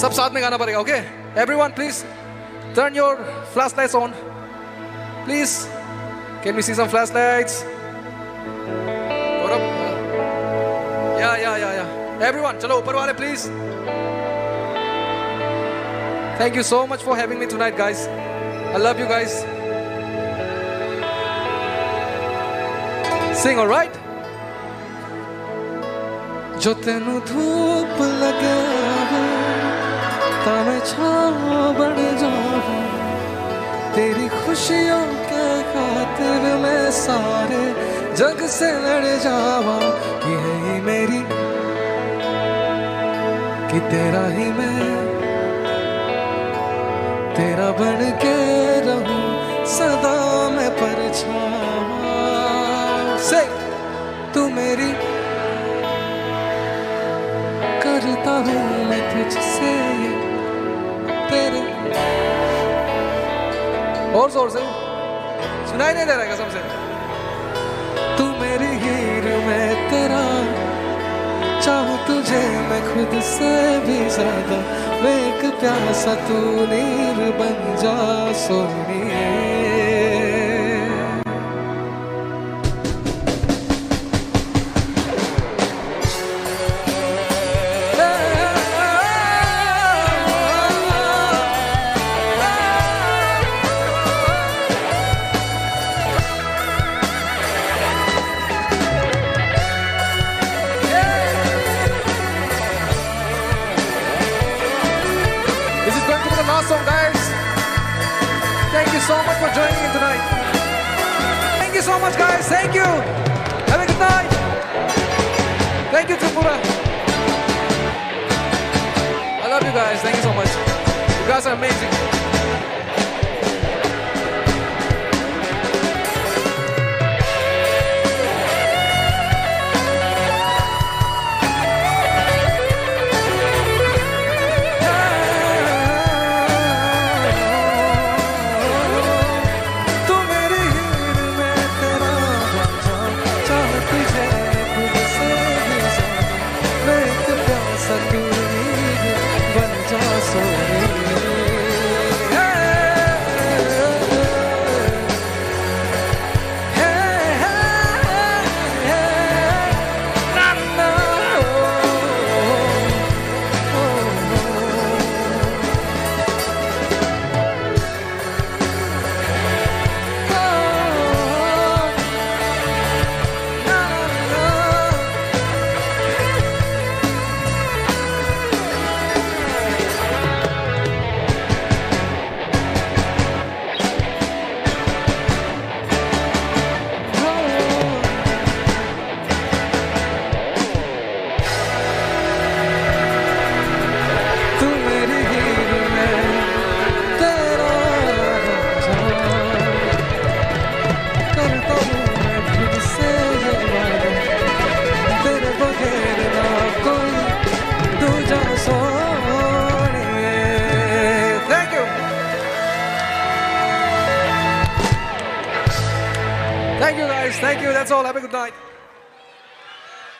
सब साथ में गाना पड़ेगा, okay? Everyone, please turn your flashlights on. Please, can we see some flashlights? Yeah. Everyone, चलो ऊपर वाले, please. Thank you so much for having me tonight, guys. I love you guys. Sing, all right? जो तेनू धूप लगे तावे छाँव बढ़ जाऊं, तेरी खुशियों के खातिर मैं सारे जग से लड़ जावा, कि है ही मेरी कि तेरा ही मैं, तेरा बन के रहूं सदा मैं परछावा। से तू मेरी करता हूँ मैं तुझसे तेरे, और जोर से सुनाई नहीं दे रहा है कसम से। तू मेरी हीर मैं तेरा, चाहूँ तुझे मैं खुद से भी ज्यादा, मैं एक प्यासा तू नीर बन जा सोनिए। Awesome, guys. Thank you so much for joining in tonight. Thank you so much, guys. Thank you. Have a good night. Thank you, Tripura. I love you guys. Thank you so much. You guys are amazing. Thank you, guys. Thank you. That's all. Have a good night.